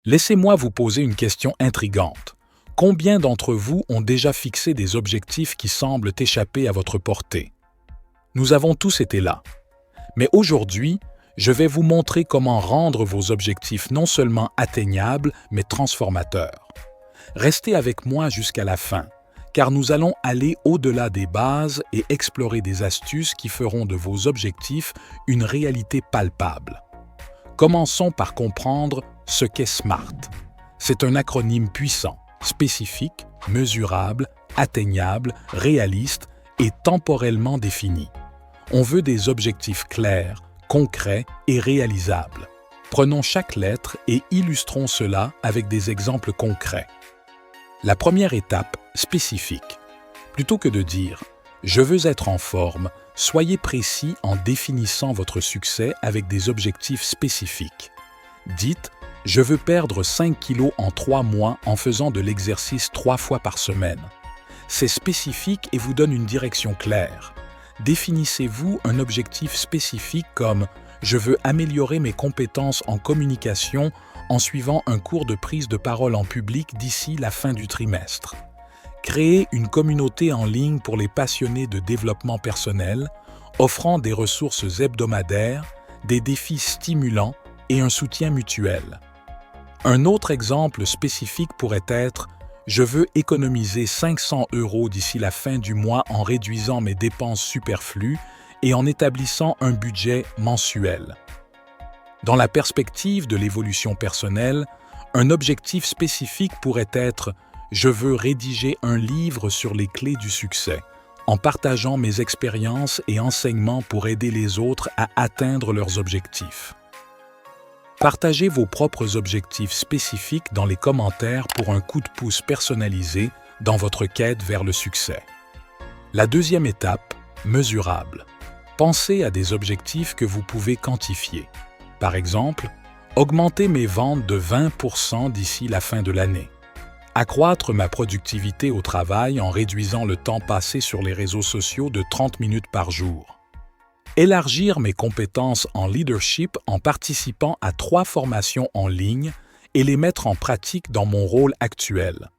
Laissez-moi vous poser une question intrigante. Combien d'entre vous ont déjà fixé des objectifs qui semblent échapper à votre portée? Nous avons tous été là. Mais aujourd'hui, je vais vous montrer comment rendre vos objectifs non seulement atteignables, mais transformateurs. Restez avec moi jusqu'à la fin, car nous allons aller au-delà des bases et explorer des astuces qui feront de vos objectifs une réalité palpable. Commençons par comprendre ce qu'est SMART. C'est un acronyme puissant, spécifique, mesurable, atteignable, réaliste et temporellement défini. On veut des objectifs clairs, concrets et réalisables. Prenons chaque lettre et illustrons cela avec des exemples concrets. La première étape, spécifique. Plutôt que de dire « je veux être en forme », soyez précis en définissant votre succès avec des objectifs spécifiques. Dites « je veux perdre 5 kilos en 3 mois en faisant de l'exercice 3 fois par semaine ». C'est spécifique et vous donne une direction claire. Définissez-vous un objectif spécifique comme « je veux améliorer mes compétences en communication en suivant un cours de prise de parole en public d'ici la fin du trimestre ». Créez une communauté en ligne pour les passionnés de développement personnel, offrant des ressources hebdomadaires, des défis stimulants et un soutien mutuel. Un autre exemple spécifique pourrait être « je veux économiser 500 € d'ici la fin du mois en réduisant mes dépenses superflues et en établissant un budget mensuel ». Dans la perspective de l'évolution personnelle, un objectif spécifique pourrait être « je veux rédiger un livre sur les clés du succès, en partageant mes expériences et enseignements pour aider les autres à atteindre leurs objectifs ». Partagez vos propres objectifs spécifiques dans les commentaires pour un coup de pouce personnalisé dans votre quête vers le succès. La deuxième étape, mesurable. Pensez à des objectifs que vous pouvez quantifier. Par exemple, augmenter mes ventes de 20% d'ici la fin de l'année. Accroître ma productivité au travail en réduisant le temps passé sur les réseaux sociaux de 30 minutes par jour. Élargir mes compétences en leadership en participant à 3 formations en ligne et les mettre en pratique dans mon rôle actuel.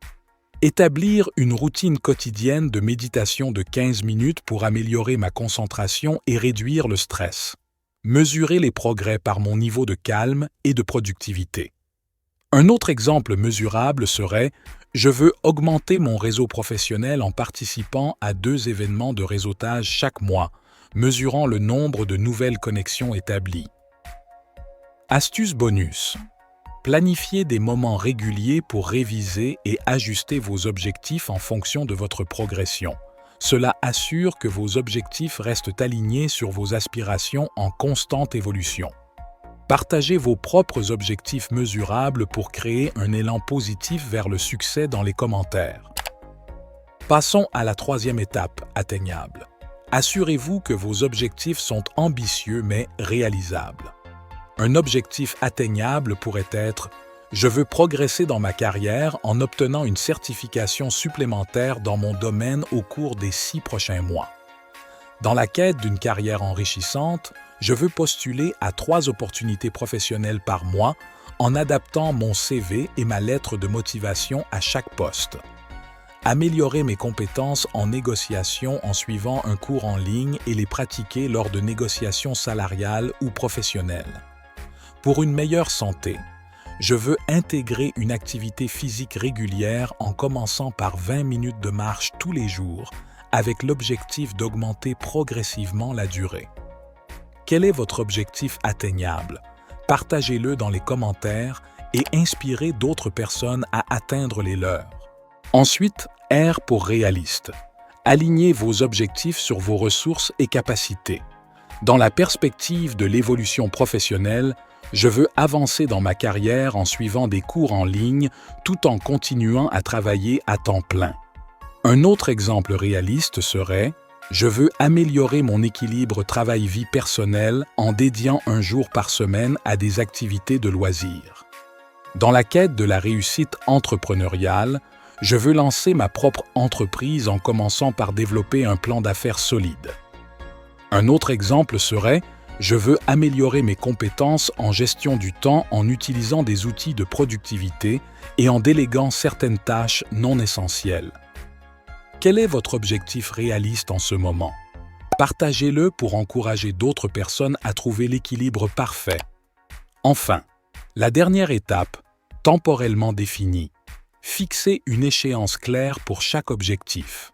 Établir une routine quotidienne de méditation de 15 minutes pour améliorer ma concentration et réduire le stress. Mesurer les progrès par mon niveau de calme et de productivité. Un autre exemple mesurable serait « je veux augmenter mon réseau professionnel en participant à 2 événements de réseautage chaque mois, mesurant le nombre de nouvelles connexions établies. » Astuce bonus. Planifiez des moments réguliers pour réviser et ajuster vos objectifs en fonction de votre progression. Cela assure que vos objectifs restent alignés sur vos aspirations en constante évolution. Partagez vos propres objectifs mesurables pour créer un élan positif vers le succès dans les commentaires. Passons à la troisième étape, atteignable. Assurez-vous que vos objectifs sont ambitieux mais réalisables. Un objectif atteignable pourrait être « je veux progresser dans ma carrière en obtenant une certification supplémentaire dans mon domaine au cours des 6 prochains mois. » Dans la quête d'une carrière enrichissante, je veux postuler à 3 opportunités professionnelles par mois en adaptant mon CV et ma lettre de motivation à chaque poste. Améliorer mes compétences en négociation en suivant un cours en ligne et les pratiquer lors de négociations salariales ou professionnelles. Pour une meilleure santé, je veux intégrer une activité physique régulière en commençant par 20 minutes de marche tous les jours, avec l'objectif d'augmenter progressivement la durée. Quel est votre objectif atteignable? Partagez-le dans les commentaires et inspirez d'autres personnes à atteindre les leurs. Ensuite, R pour réaliste. Alignez vos objectifs sur vos ressources et capacités. Dans la perspective de l'évolution professionnelle, je veux avancer dans ma carrière en suivant des cours en ligne tout en continuant à travailler à temps plein. Un autre exemple réaliste serait « je veux améliorer mon équilibre travail-vie personnelle en dédiant un jour par semaine à des activités de loisirs. » Dans la quête de la réussite entrepreneuriale, je veux lancer ma propre entreprise en commençant par développer un plan d'affaires solide. Un autre exemple serait Je veux améliorer mes compétences en gestion du temps en utilisant des outils de productivité et en déléguant certaines tâches non essentielles. Quel est votre objectif réaliste en ce moment? Partagez-le pour encourager d'autres personnes à trouver l'équilibre parfait. Enfin, la dernière étape, temporellement définie. Fixez une échéance claire pour chaque objectif.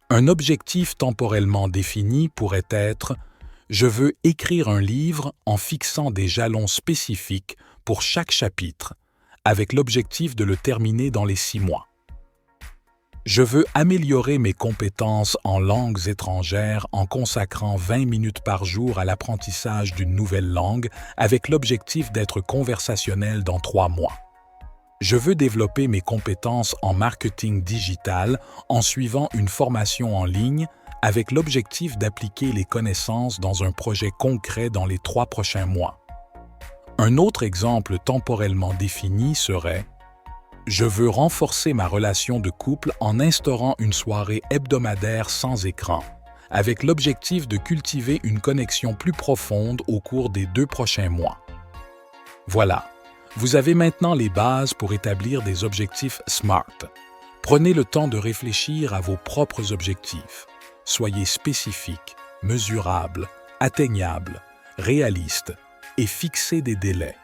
Un objectif temporellement défini pourrait être « Je veux écrire un livre en fixant des jalons spécifiques pour chaque chapitre, avec l'objectif de le terminer dans les 6 mois. » Je veux améliorer mes compétences en langues étrangères en consacrant 20 minutes par jour à l'apprentissage d'une nouvelle langue avec l'objectif d'être conversationnel dans 3 mois. Je veux développer mes compétences en marketing digital en suivant une formation en ligne avec l'objectif d'appliquer les connaissances dans un projet concret dans les 3 prochains mois. Un autre exemple temporellement défini serait « Je veux renforcer ma relation de couple en instaurant une soirée hebdomadaire sans écran, avec l'objectif de cultiver une connexion plus profonde au cours des 2 prochains mois. » Voilà, vous avez maintenant les bases pour établir des objectifs SMART. Prenez le temps de réfléchir à vos propres objectifs. Soyez spécifiques, mesurables, atteignables, réalistes et fixez des délais.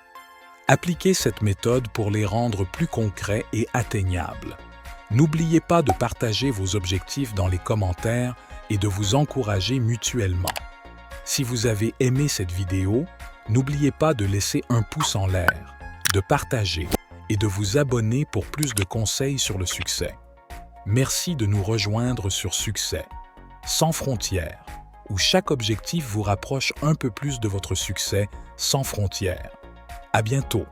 Appliquez cette méthode pour les rendre plus concrets et atteignables. N'oubliez pas de partager vos objectifs dans les commentaires et de vous encourager mutuellement. Si vous avez aimé cette vidéo, n'oubliez pas de laisser un pouce en l'air, de partager et de vous abonner pour plus de conseils sur le succès. Merci de nous rejoindre sur Succès, sans frontières, où chaque objectif vous rapproche un peu plus de votre succès sans frontières. À bientôt!